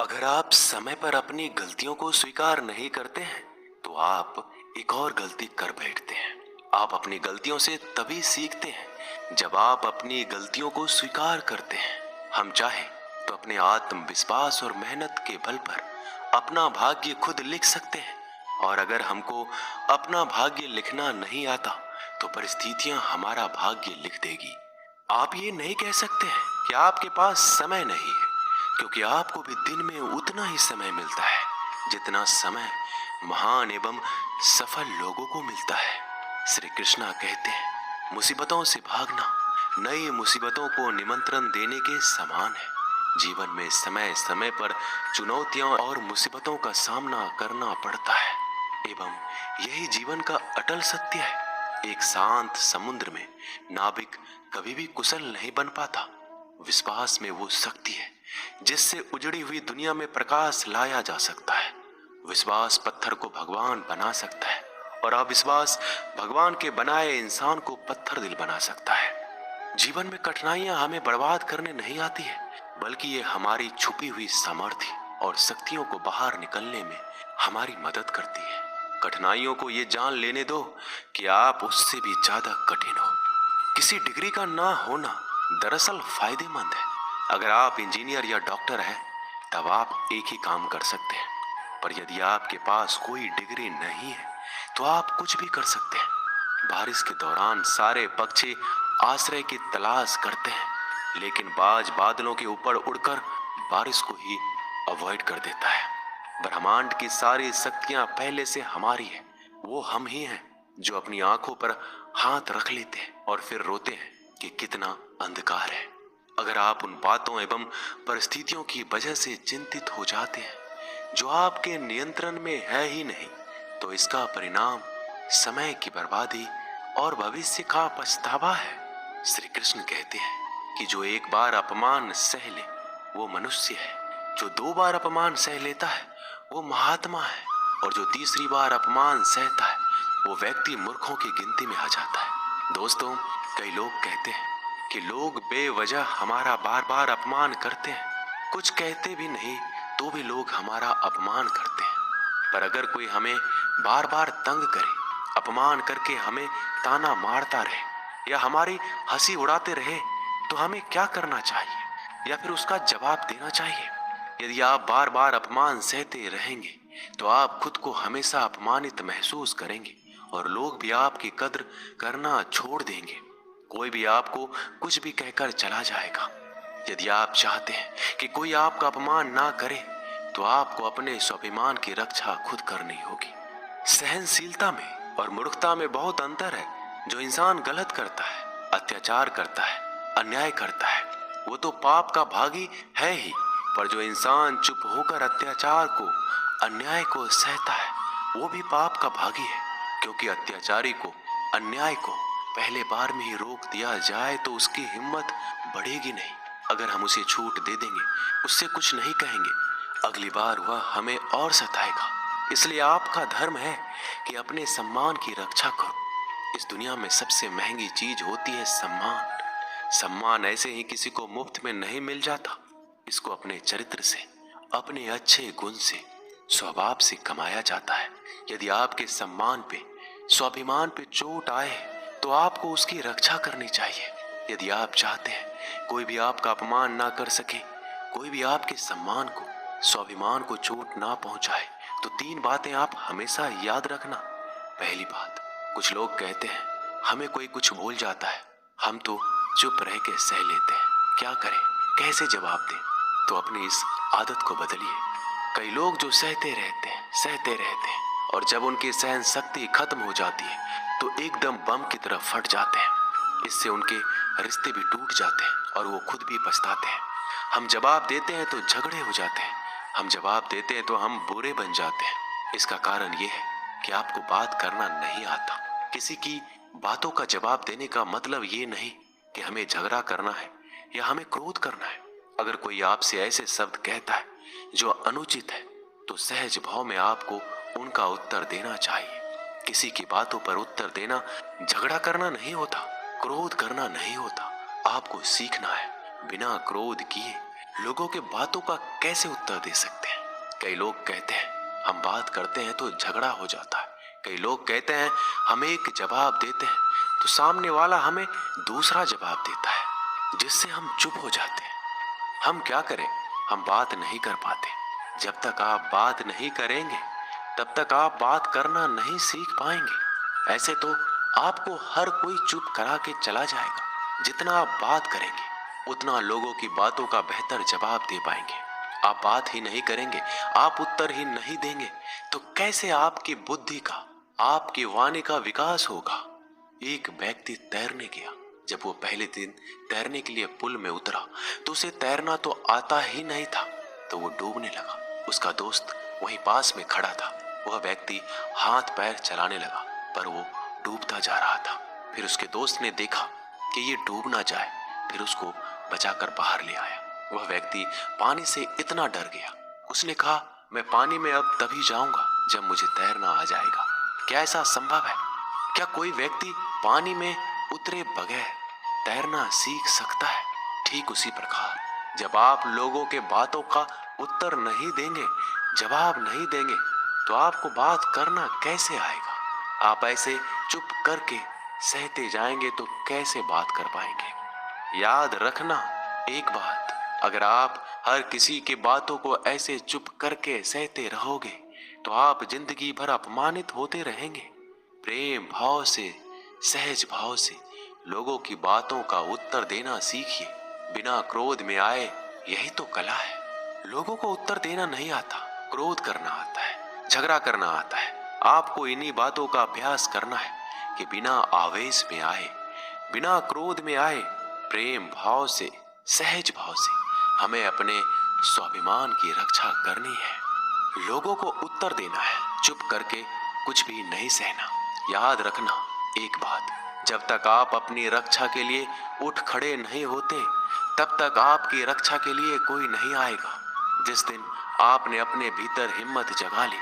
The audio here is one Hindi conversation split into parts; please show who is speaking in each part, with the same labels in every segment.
Speaker 1: अगर आप समय पर अपनी गलतियों को स्वीकार नहीं करते हैं तो आप एक और गलती कर बैठते हैं। आप अपनी गलतियों से तभी सीखते हैं जब आप अपनी गलतियों को स्वीकार करते हैं। हम चाहें तो अपने आत्मविश्वास और मेहनत के बल पर अपना भाग्य खुद लिख सकते हैं, और अगर हमको अपना भाग्य लिखना नहीं आता तो परिस्थितियां हमारा भाग्य लिख देगी। आप ये नहीं कह सकते हैं कि आपके पास समय नहीं है, क्योंकि आपको भी दिन में उतना ही समय मिलता है जितना समय महान एवं सफल लोगों को मिलता है। श्री कृष्णा कहते हैं, मुसीबतों से भागना नई मुसीबतों को निमंत्रण देने के समान है। जीवन में समय समय पर चुनौतियों और मुसीबतों का सामना करना पड़ता है एवं यही जीवन का अटल सत्य है। एक शांत समुद्र में नाविक कभी भी कुशल नहीं बन पाता। विश्वास में वो शक्ति है जिससे उजड़ी हुई दुनिया में प्रकाश लाया जा सकता है। विश्वास पत्थर को भगवान बना सकता है और अविश्वास भगवान के बनाए इंसान को पत्थर दिल बना सकता है। जीवन में कठिनाइयां हमें बर्बाद करने नहीं आती है, बल्कि ये हमारी छुपी हुई सामर्थ्य और शक्तियों को बाहर निकलने में हमारी मदद करती है। कठिनाइयों को ये जान लेने दो कि आप उससे भी ज्यादा कठिन हो। किसी डिग्री का ना होना दरअसल फायदेमंद है। अगर आप इंजीनियर या डॉक्टर हैं तब आप एक ही काम कर सकते हैं, पर यदि आपके पास कोई डिग्री नहीं है तो आप कुछ भी कर सकते हैं। बारिश के दौरान सारे पक्षी आश्रय की तलाश करते हैं, लेकिन बाज बादलों के ऊपर उड़कर बारिश को ही अवॉइड कर देता है। ब्रह्मांड की सारी शक्तियां पहले से हमारी है। वो हम ही हैं जो अपनी आंखों पर हाथ रख लेते हैं और फिर रोते हैं कि कितना अंधकार है। अगर आप उन बातों एवं परिस्थितियों की वजह से चिंतित हो जाते हैं जो आपके नियंत्रण में है ही नहीं, तो इसका परिणाम समय की बर्बादी और भविष्य का पछतावा है। श्री कृष्ण कहते हैं कि जो एक बार अपमान सह ले वो मनुष्य है, जो दो बार अपमान सह लेता है वो महात्मा है, और जो तीसरी बार अपमान सहता है वो व्यक्ति मूर्खों की गिनती में आ जाता है। दोस्तों, कई लोग कहते हैं कि लोग बेवजह हमारा बार बार अपमान करते हैं। कुछ कहते भी नहीं तो भी लोग हमारा अपमान करते हैं। पर अगर कोई हमें बार बार तंग करे, अपमान करके हमें ताना मारता रहे या हमारी हंसी उड़ाते रहे, तो हमें क्या करना चाहिए या फिर उसका जवाब देना चाहिए? यदि आप बार बार अपमान सहते रहेंगे तो आप खुद को हमेशा अपमानित महसूस करेंगे और लोग भी आपकी कद्र करना छोड़ देंगे। कोई भी आपको कुछ भी कहकर चला जाएगा। यदि आप चाहते हैं कि कोई आपका अपमान ना करे तो आपको अपने स्वाभिमान की रक्षा खुद करनी होगी। सहनशीलता में और मूर्खता में बहुत अंतर है। जो इंसान गलत करता है, अत्याचार करता है, अन्याय करता है, वो तो पाप का भागी है ही, पर जो इंसान चुप होकर अत्याचार को, अन्याय को सहता है वो भी पाप का भागी है। क्योंकि अत्याचारी को, अन्याय को पहले बार में ही रोक दिया जाए तो उसकी हिम्मत बढ़ेगी नहीं। अगर हम उसे छूट दे देंगे, उससे कुछ नहीं कहेंगे, अगली बार वह हमें और सताएगा। इसलिए आपका धर्म है कि अपने सम्मान की रक्षा करो। इस दुनिया में सबसे महंगी चीज होती है सम्मान। सम्मान ऐसे ही किसी को मुफ्त में नहीं मिल जाता। इसको अपने चरित्र से, अपने अच्छे गुण से, स्वभाव से कमाया जाता है। यदि आपके सम्मान पे, स्वाभिमान पे चोट आए तो आपको उसकी रक्षा करनी चाहिए। यदि आप चाहते हैं कोई भी आपका अपमान ना कर सके, कोई भी आपके सम्मान को, स्वाभिमान को चोट ना पहुंचाए, तो 3 बातें आप हमेशा याद रखना। पहली बात, कुछ लोग कहते हैं हमें कोई कुछ बोल जाता है, हम तो चुप रह के सह लेते हैं, क्या करें, कैसे जवाब दें? तो अपनी इस आदत को बदलिए। कई लोग जो सहते रहते हैं और जब उनकी सहन शक्ति खत्म हो जाती है तो एकदम बम की तरह फट जाते हैं। इससे उनके रिश्ते भी टूट जाते हैं और वो खुद भी पछताते हैं। हम जवाब देते हैं तो झगड़े हो जाते हैं, हम जवाब देते हैं तो हम बुरे बन जाते हैं। इसका कारण ये है कि आपको बात करना नहीं आता। किसी की बातों का जवाब देने का मतलब ये नहीं कि हमें झगड़ा करना है या हमें क्रोध करना है। अगर कोई आपसे ऐसे शब्द कहता है जो अनुचित है तो सहज भाव में आपको उनका उत्तर देना चाहिए। किसी की बातों पर उत्तर देना झगड़ा करना नहीं होता, क्रोध करना नहीं होता। आपको सीखना है बिना क्रोध किए लोगों के बातों का कैसे उत्तर दे सकते हैं? कई लोग कहते हैं हम बात करते हैं तो झगड़ा हो जाता है। कई लोग कहते हैं हम एक जवाब देते हैं तो सामने वाला हमें दूसरा जवाब देता है, जिससे हम चुप हो जाते हैं। हम क्या करें? हम बात नहीं कर पाते। जब तक आप बात नहीं करेंगे तब तक आप बात करना नहीं सीख पाएंगे। ऐसे तो आपको हर कोई चुप करा के चला जाएगा। जितना आप बात करेंगे उतना लोगों की बातों का बेहतर जवाब दे पाएंगे। आप बात ही नहीं करेंगे, आप उत्तर ही नहीं देंगे तो कैसे आपकी बुद्धि का, आपकी वाणी का विकास होगा? एक व्यक्ति तैरने गया। जब वो पहले दिन तैरने के लिए पुल में उतरा तो उसे तैरना तो आता ही नहीं था, तो वो डूबने लगा। उसका दोस्त वहीं पास में खड़ा था। वह व्यक्ति हाथ पैर चलाने लगा पर वो डूबता जा रहा था। फिर उसके दोस्त ने देखा कि ये डूब ना जाए, फिर उसको बचाकर बाहर ले आया। वह व्यक्ति पानी से इतना डर गया, उसने कहा मैं पानी में अब तभी जाऊंगा जब मुझे तैरना आ जाएगा। क्या ऐसा संभव है? क्या कोई व्यक्ति पानी में उतरे बगैर तैरना सीख सकता है? ठीक उसी प्रकार जब आप लोगों के बातों का उत्तर नहीं देंगे, जवाब नहीं देंगे तो आपको बात करना कैसे आएगा? आप ऐसे चुप करके सहते जाएंगे तो कैसे बात कर पाएंगे? याद रखना एक बात, अगर आप हर किसी की बातों को ऐसे चुप करके सहते रहोगे तो आप जिंदगी भर अपमानित होते रहेंगे। प्रेम भाव से, सहज भाव से लोगों की बातों का उत्तर देना सीखिए, बिना क्रोध में आए। यही तो कला है। लोगों को उत्तर देना नहीं आता, क्रोध करना आता है, झगड़ा करना आता है। आपको इन्हीं बातों का अभ्यास करना है कि बिना आवेश में आए, बिना क्रोध में आए, प्रेम भाव से, सहज भाव से हमें अपने स्वाभिमान की रक्षा करनी है। लोगों को उत्तर देना है, चुप करके कुछ भी नहीं सहना। याद रखना एक बात, जब तक आप अपनी रक्षा के लिए उठ खड़े नहीं होते तब तक आपकी रक्षा के लिए कोई नहीं आएगा। जिस दिन आपने अपने भीतर हिम्मत जगा ली,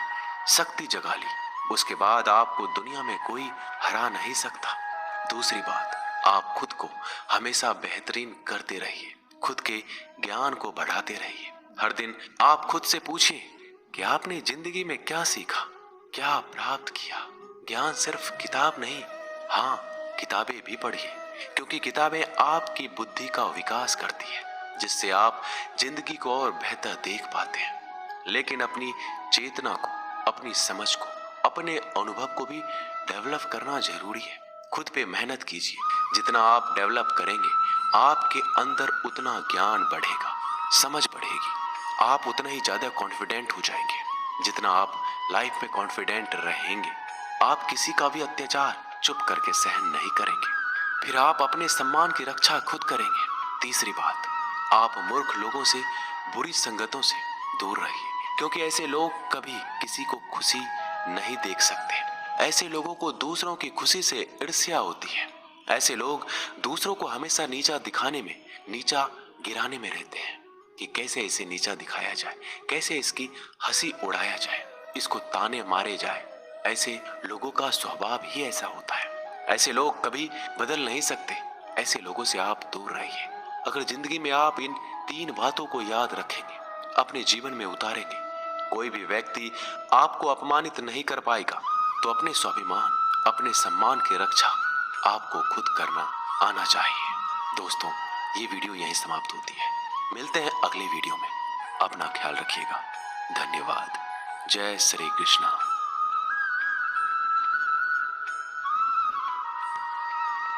Speaker 1: शक्ति जगा ली, उसके बाद आपको दुनिया में कोई हरा नहीं सकता। दूसरी बात, आप खुद को हमेशा बेहतरीन करते रहिए, खुद के ज्ञान को बढ़ाते रहिए। हर दिन आप खुद से पूछिए कि आपने जिंदगी में क्या सीखा, क्या प्राप्त किया। ज्ञान सिर्फ किताब नहीं, हाँ किताबें भी पढ़िए, क्योंकि किताबें आपकी बुद्धि का विकास करती है, जिससे आप जिंदगी को और बेहतर देख पाते हैं। लेकिन अपनी चेतना को, अपनी समझ को, अपने अनुभव को भी डेवलप करना जरूरी है। खुद पे मेहनत कीजिए। जितना आप डेवलप करेंगे आपके अंदर उतना ज्ञान बढ़ेगा, समझ बढ़ेगी, आप उतना ही ज्यादा कॉन्फिडेंट हो जाएंगे। जितना आप लाइफ में कॉन्फिडेंट रहेंगे आप किसी का भी अत्याचार चुप करके सहन नहीं करेंगे। फिर आप अपने सम्मान की रक्षा खुद करेंगे। तीसरी बात, आप मूर्ख लोगों से, बुरी संगतों से दूर रहिए, क्योंकि ऐसे लोग कभी किसी को खुशी नहीं देख सकते। ऐसे लोगों को दूसरों की खुशी से ईर्ष्या होती है। ऐसे लोग दूसरों को हमेशा नीचा दिखाने में, नीचा गिराने में रहते हैं कि कैसे इसे नीचा दिखाया जाए, कैसे इसकी हंसी उड़ाया जाए, इसको ताने मारे जाए। ऐसे लोगों का स्वभाव ही ऐसा होता है। ऐसे लोग कभी बदल नहीं सकते। ऐसे लोगों से आप दूर रहिए। अगर जिंदगी में आप इन 3 बातों को याद रखेंगे, अपने जीवन में उतारेंगे, कोई भी व्यक्ति आपको अपमानित नहीं कर पाएगा। तो अपने स्वाभिमान, अपने सम्मान की रक्षा आपको खुद करना आना चाहिए। दोस्तों, ये वीडियो यहीं समाप्त होती है। मिलते हैं अगले वीडियो में। अपना ख्याल रखिएगा। धन्यवाद। जय श्री कृष्णा।